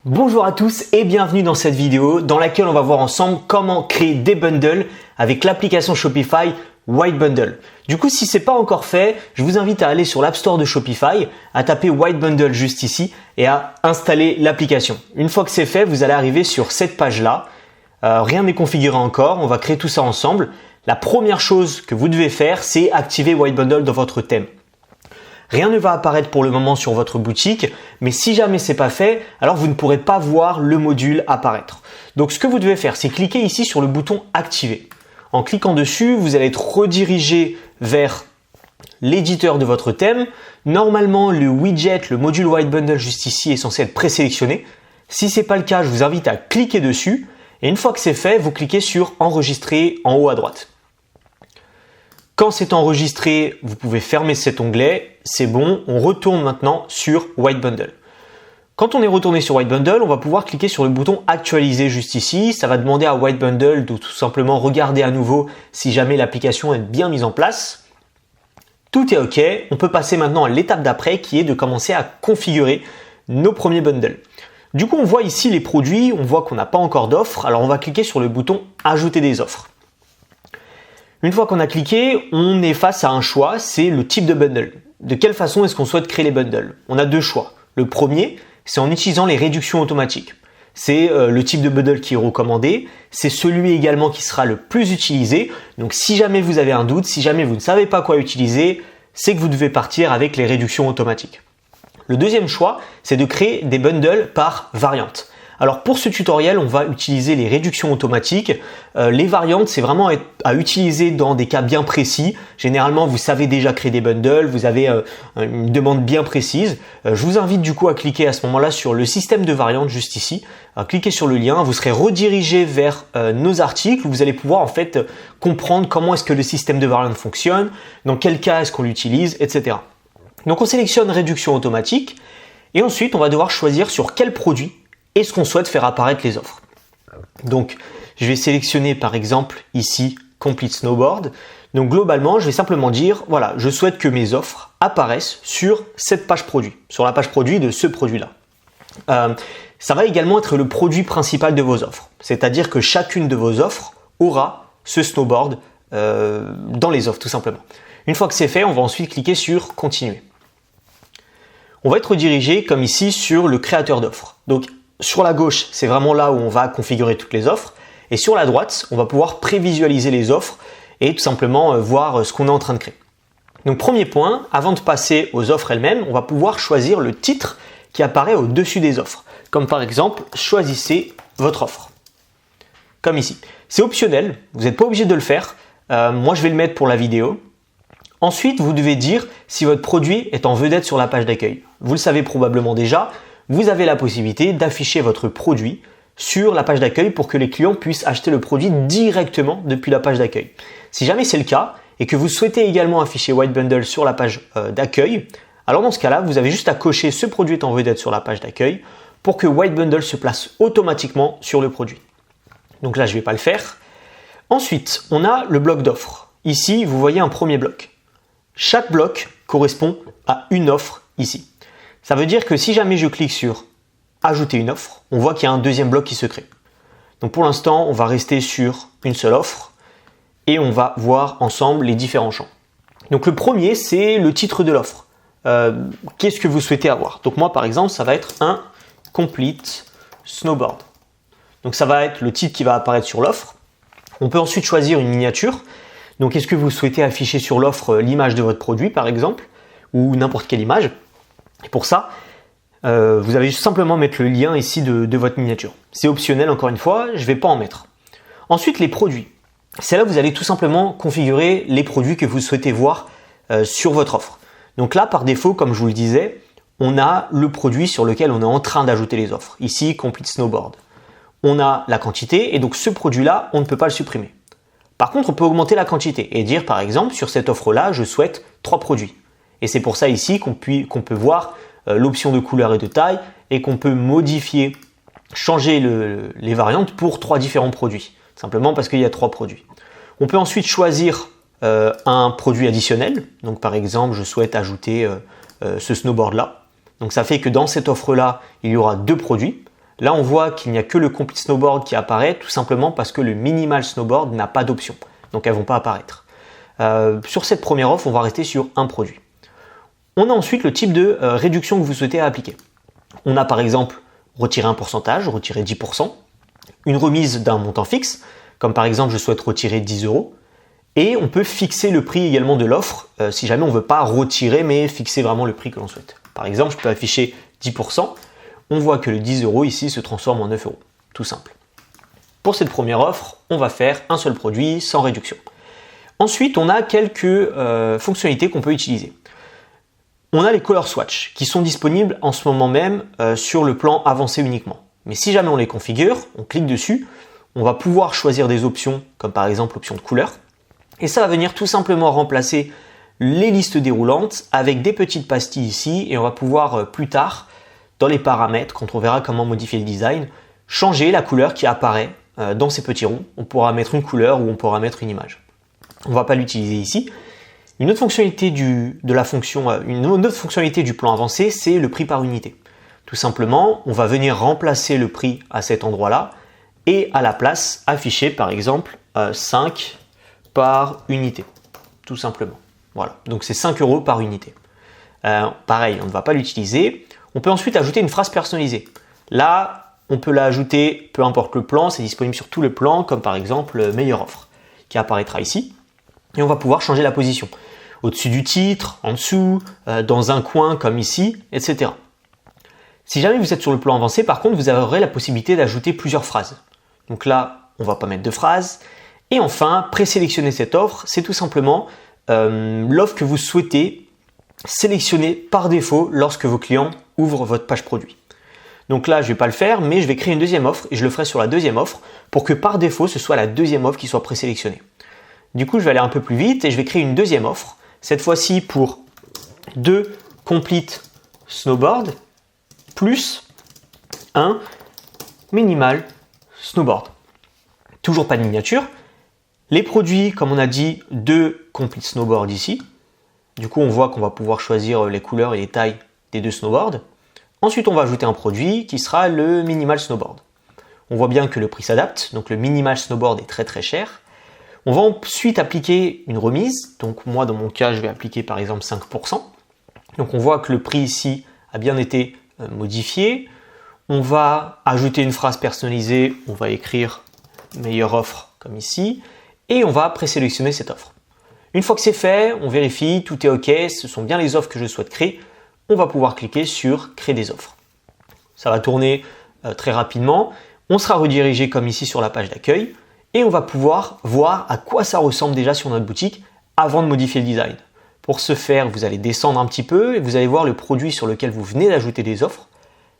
Bonjour à tous et bienvenue dans cette vidéo dans laquelle on va voir ensemble comment créer des bundles avec l'application Shopify White Bundle. Du coup, si c'est pas encore fait, je vous invite à aller sur l'App Store de Shopify, à taper White Bundle juste ici et à installer l'application. Une fois que c'est fait, vous allez arriver sur cette page-là. Rien n'est configuré encore, on va créer tout ça ensemble. La première chose que vous devez faire, c'est activer White Bundle dans votre thème. Rien ne va apparaître pour le moment sur votre boutique, mais si jamais c'est pas fait, alors vous ne pourrez pas voir le module apparaître. Donc ce que vous devez faire, c'est cliquer ici sur le bouton activer. En cliquant dessus, vous allez être redirigé vers l'éditeur de votre thème. Normalement, le widget, le module White Bundle juste ici est censé être présélectionné. Si c'est pas le cas, je vous invite à cliquer dessus et une fois que c'est fait, vous cliquez sur enregistrer en haut à droite. Quand c'est enregistré, vous pouvez fermer cet onglet, c'est bon, on retourne maintenant sur White Bundle. Quand on est retourné sur White Bundle, on va pouvoir cliquer sur le bouton actualiser juste ici. Ça va demander à White Bundle de tout simplement regarder à nouveau si jamais l'application est bien mise en place. Tout est OK, on peut passer maintenant à l'étape d'après qui est de commencer à configurer nos premiers bundles. Du coup, on voit ici les produits, on voit qu'on n'a pas encore d'offres, alors on va cliquer sur le bouton ajouter des offres. Une fois qu'on a cliqué, on est face à un choix, c'est le type de bundle. De quelle façon est-ce qu'on souhaite créer les bundles? On a deux choix. Le premier, c'est en utilisant les réductions automatiques. C'est le type de bundle qui est recommandé. C'est celui également qui sera le plus utilisé. Donc si jamais vous avez un doute, si jamais vous ne savez pas quoi utiliser, c'est que vous devez partir avec les réductions automatiques. Le deuxième choix, c'est de créer des bundles par variante. Alors pour ce tutoriel, on va utiliser les réductions automatiques. Les variantes, c'est vraiment à utiliser dans des cas bien précis. Généralement, vous savez déjà créer des bundles, vous avez une demande bien précise. Je vous invite du coup à cliquer à ce moment-là sur le système de variantes juste ici. Cliquez sur le lien, vous serez redirigé vers nos articles où vous allez pouvoir en fait comprendre comment est-ce que le système de variantes fonctionne, dans quel cas est-ce qu'on l'utilise, etc. Donc on sélectionne réduction automatique et ensuite on va devoir choisir sur quel produit est-ce qu'on souhaite faire apparaître les offres. Donc, je vais sélectionner par exemple ici Complete Snowboard. Donc globalement, je vais simplement dire, voilà, je souhaite que mes offres apparaissent sur cette page produit, sur la page produit de ce produit-là. Ça va également être le produit principal de vos offres. C'est-à-dire que chacune de vos offres aura ce snowboard dans les offres, tout simplement. Une fois que c'est fait, on va ensuite cliquer sur Continuer. On va être redirigé, comme ici, sur le créateur d'offres. Donc, sur la gauche, c'est vraiment là où on va configurer toutes les offres. Et sur la droite, on va pouvoir prévisualiser les offres et tout simplement voir ce qu'on est en train de créer. Donc premier point, avant de passer aux offres elles-mêmes, on va pouvoir choisir le titre qui apparaît au-dessus des offres. Comme par exemple, choisissez votre offre. Comme ici. C'est optionnel, vous n'êtes pas obligé de le faire. Moi, je vais le mettre pour la vidéo. Ensuite, vous devez dire si votre produit est en vedette sur la page d'accueil. Vous le savez probablement déjà. Vous avez la possibilité d'afficher votre produit sur la page d'accueil pour que les clients puissent acheter le produit directement depuis la page d'accueil. Si jamais c'est le cas et que vous souhaitez également afficher White Bundle sur la page d'accueil, alors dans ce cas-là, vous avez juste à cocher ce produit est en vedette sur la page d'accueil pour que White Bundle se place automatiquement sur le produit. Donc là, je ne vais pas le faire. Ensuite, on a le bloc d'offres. Ici, vous voyez un premier bloc. Chaque bloc correspond à une offre ici. Ça veut dire que si jamais je clique sur ajouter une offre, on voit qu'il y a un deuxième bloc qui se crée. Donc pour l'instant, on va rester sur une seule offre et on va voir ensemble les différents champs. Donc le premier, c'est le titre de l'offre. Qu'est-ce que vous souhaitez avoir? Donc moi, par exemple, ça va être un Complete Snowboard. Donc ça va être le titre qui va apparaître sur l'offre. On peut ensuite choisir une miniature. Donc est-ce que vous souhaitez afficher sur l'offre l'image de votre produit, par exemple, ou n'importe quelle image? Et pour ça, vous avez juste simplement mettre le lien ici de votre miniature. C'est optionnel encore une fois, je ne vais pas en mettre. Ensuite, les produits. C'est là où vous allez tout simplement configurer les produits que vous souhaitez voir sur votre offre. Donc là, par défaut, comme je vous le disais, on a le produit sur lequel on est en train d'ajouter les offres. Ici, Complete Snowboard. On a la quantité et donc ce produit-là, on ne peut pas le supprimer. Par contre, on peut augmenter la quantité et dire par exemple, sur cette offre-là, je souhaite 3 produits. Et c'est pour ça ici qu'on peut voir l'option de couleur et de taille et qu'on peut modifier, changer les variantes pour 3 différents produits. Simplement parce qu'il y a 3 produits. On peut ensuite choisir un produit additionnel. Donc par exemple, je souhaite ajouter ce snowboard là. Donc ça fait que dans cette offre là, il y aura 2 produits. Là, on voit qu'il n'y a que le Complete Snowboard qui apparaît, tout simplement parce que le Minimal Snowboard n'a pas d'option. Donc, elles ne vont pas apparaître. Sur cette première offre, on va rester sur un produit. On a ensuite le type de réduction que vous souhaitez appliquer. On a par exemple retirer un pourcentage, retirer 10%, une remise d'un montant fixe, comme par exemple je souhaite retirer 10 €, et on peut fixer le prix également de l'offre si jamais on ne veut pas retirer mais fixer vraiment le prix que l'on souhaite. Par exemple, je peux afficher 10%, on voit que le 10 € ici se transforme en 9 €, tout simple. Pour cette première offre, on va faire un seul produit sans réduction. Ensuite, on a quelques fonctionnalités qu'on peut utiliser. On a les color swatch qui sont disponibles en ce moment même sur le plan avancé uniquement. Mais si jamais on les configure, on clique dessus, on va pouvoir choisir des options comme par exemple l'option de couleur. Et ça va venir tout simplement remplacer les listes déroulantes avec des petites pastilles ici et on va pouvoir plus tard, dans les paramètres, quand on verra comment modifier le design, changer la couleur qui apparaît dans ces petits ronds. On pourra mettre une couleur ou on pourra mettre une image. On ne va pas l'utiliser ici. Une autre fonctionnalité du plan avancé, c'est le prix par unité. Tout simplement, on va venir remplacer le prix à cet endroit-là et à la place afficher par exemple 5 par unité. Tout simplement. Voilà, donc c'est 5 € par unité. Pareil, on ne va pas l'utiliser. On peut ensuite ajouter une phrase personnalisée. Là, on peut la ajouter, peu importe le plan, c'est disponible sur tout le plan, comme par exemple meilleure offre, qui apparaîtra ici. Et on va pouvoir changer la position. Au-dessus du titre, en dessous, dans un coin comme ici, etc. Si jamais vous êtes sur le plan avancé, par contre, vous aurez la possibilité d'ajouter plusieurs phrases. Donc là, on ne va pas mettre de phrases. Et enfin, présélectionner cette offre, c'est tout simplement l'offre que vous souhaitez sélectionner par défaut lorsque vos clients ouvrent votre page produit. Donc là, je ne vais pas le faire, mais je vais créer une deuxième offre et je le ferai sur la deuxième offre pour que par défaut, ce soit la deuxième offre qui soit présélectionnée. Du coup, je vais aller un peu plus vite et je vais créer une deuxième offre, cette fois-ci pour 2 Complete Snowboard plus un Minimal Snowboard. Toujours pas de miniature. Les produits, comme on a dit, 2 Complete Snowboard ici. Du coup, on voit qu'on va pouvoir choisir les couleurs et les tailles des 2 snowboards. Ensuite, on va ajouter un produit qui sera le Minimal Snowboard. On voit bien que le prix s'adapte, donc le Minimal Snowboard est très très cher. On va ensuite appliquer une remise, donc moi dans mon cas je vais appliquer par exemple 5%. Donc on voit que le prix ici a bien été modifié. On va ajouter une phrase personnalisée, on va écrire meilleure offre comme ici et on va présélectionner cette offre. Une fois que c'est fait, on vérifie, tout est OK, ce sont bien les offres que je souhaite créer. On va pouvoir cliquer sur créer des offres. Ça va tourner très rapidement. On sera redirigé comme ici sur la page d'accueil. Et on va pouvoir voir à quoi ça ressemble déjà sur notre boutique avant de modifier le design. Pour ce faire, vous allez descendre un petit peu et vous allez voir le produit sur lequel vous venez d'ajouter des offres.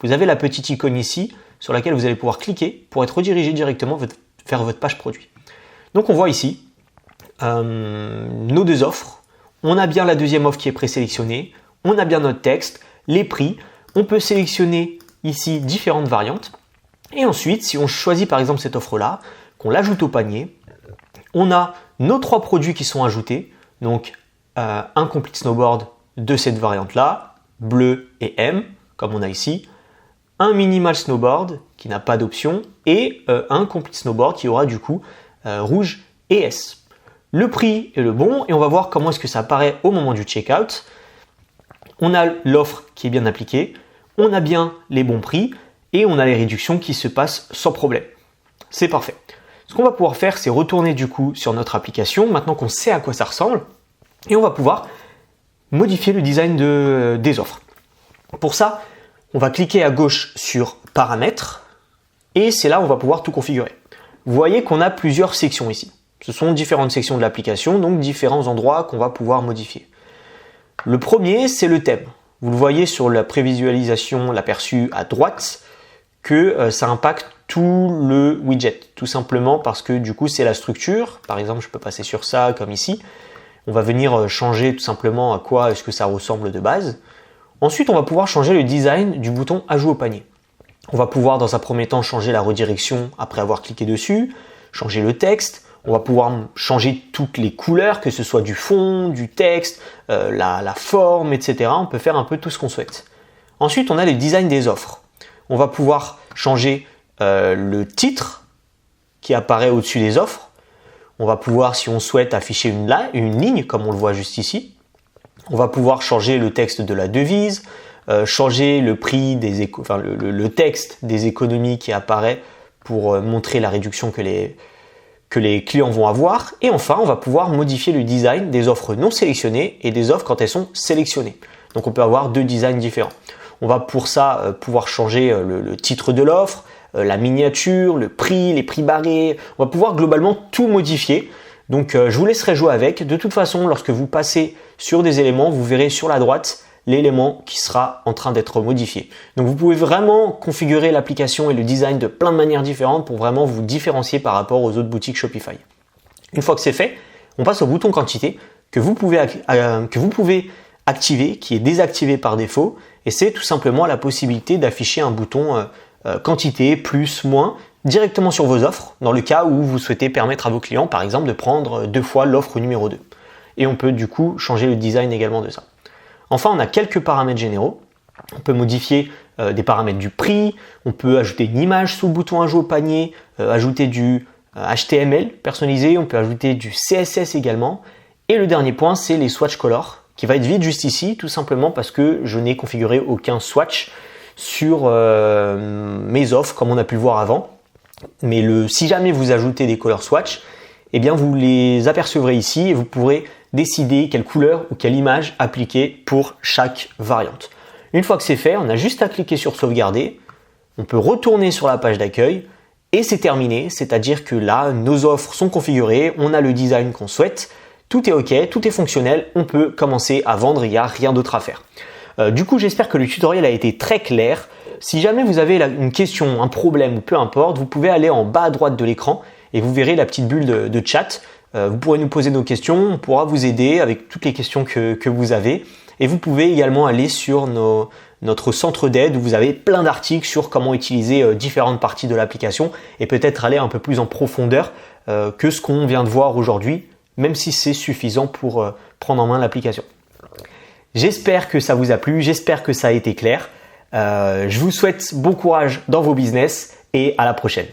Vous avez la petite icône ici sur laquelle vous allez pouvoir cliquer pour être redirigé directement vers votre page produit. Donc on voit ici nos 2 offres. On a bien la deuxième offre qui est présélectionnée. On a bien notre texte, les prix. On peut sélectionner ici différentes variantes. Et ensuite, si on choisit par exemple cette offre-là, qu'on l'ajoute au panier, on a nos 3 produits qui sont ajoutés, donc un Complete Snowboard de cette variante-là, bleu et M, comme on a ici, un Minimal Snowboard qui n'a pas d'option, et un Complete Snowboard qui aura du coup rouge et S. Le prix est le bon, et on va voir comment est-ce que ça apparaît au moment du checkout. On a l'offre qui est bien appliquée, on a bien les bons prix, et on a les réductions qui se passent sans problème. C'est parfait. Ce qu'on va pouvoir faire, c'est retourner du coup sur notre application, maintenant qu'on sait à quoi ça ressemble, et on va pouvoir modifier le design des offres. Pour ça, on va cliquer à gauche sur Paramètres, et c'est là où on va pouvoir tout configurer. Vous voyez qu'on a plusieurs sections ici. Ce sont différentes sections de l'application, donc différents endroits qu'on va pouvoir modifier. Le premier, c'est le thème. Vous le voyez sur la prévisualisation, l'aperçu à droite, que ça impacte tout le widget, tout simplement parce que du coup c'est la structure. Par exemple, je peux passer sur ça comme ici. On va venir changer tout simplement à quoi est-ce que ça ressemble de base. Ensuite, on va pouvoir changer le design du bouton Ajout au panier. On va pouvoir dans un premier temps changer la redirection après avoir cliqué dessus, changer le texte. On va pouvoir changer toutes les couleurs, que ce soit du fond, du texte, la forme, etc. On peut faire un peu tout ce qu'on souhaite. Ensuite, on a le design des offres. on va pouvoir changer le titre qui apparaît au-dessus des offres. On va pouvoir, si on souhaite, afficher une ligne, comme on le voit juste ici. On va pouvoir changer le texte de la devise, changer le prix le texte des économies qui apparaît pour montrer la réduction que les clients vont avoir. Et enfin, on va pouvoir modifier le design des offres non sélectionnées et des offres quand elles sont sélectionnées. Donc on peut avoir 2 designs différents. On va pour ça pouvoir changer le titre de l'offre, la miniature, le prix, les prix barrés. On va pouvoir globalement tout modifier. Donc je vous laisserai jouer avec. De toute façon, lorsque vous passez sur des éléments, vous verrez sur la droite l'élément qui sera en train d'être modifié. Donc vous pouvez vraiment configurer l'application et le design de plein de manières différentes pour vraiment vous différencier par rapport aux autres boutiques Shopify. Une fois que c'est fait, on passe au bouton quantité que vous pouvez activer, qui est désactivé par défaut, et c'est tout simplement la possibilité d'afficher un bouton quantité, plus, moins, directement sur vos offres, dans le cas où vous souhaitez permettre à vos clients, par exemple, de prendre 2 fois l'offre numéro 2. Et on peut du coup changer le design également de ça. Enfin, on a quelques paramètres généraux. On peut modifier des paramètres du prix, on peut ajouter une image sous le bouton ajout au panier, ajouter du HTML personnalisé, on peut ajouter du CSS également. Et le dernier point, c'est les swatch colors, qui va être vide juste ici, tout simplement parce que je n'ai configuré aucun swatch sur mes offres, comme on a pu le voir avant. Mais si jamais vous ajoutez des color swatch, eh bien vous les apercevrez ici et vous pourrez décider quelle couleur ou quelle image appliquer pour chaque variante. Une fois que c'est fait, on a juste à cliquer sur sauvegarder, on peut retourner sur la page d'accueil et c'est terminé, c'est-à-dire que là, nos offres sont configurées, on a le design qu'on souhaite, tout est OK, tout est fonctionnel, on peut commencer à vendre, il n'y a rien d'autre à faire. Du coup, j'espère que le tutoriel a été très clair. Si jamais vous avez une question, un problème ou peu importe, vous pouvez aller en bas à droite de l'écran et vous verrez la petite bulle de chat. Vous pourrez nous poser nos questions, on pourra vous aider avec toutes les questions que vous avez. Et vous pouvez également aller sur notre centre d'aide où vous avez plein d'articles sur comment utiliser différentes parties de l'application et peut-être aller un peu plus en profondeur que ce qu'on vient de voir aujourd'hui, même si c'est suffisant pour prendre en main l'application. J'espère que ça vous a plu, j'espère que ça a été clair. Je vous souhaite bon courage dans vos business et à la prochaine.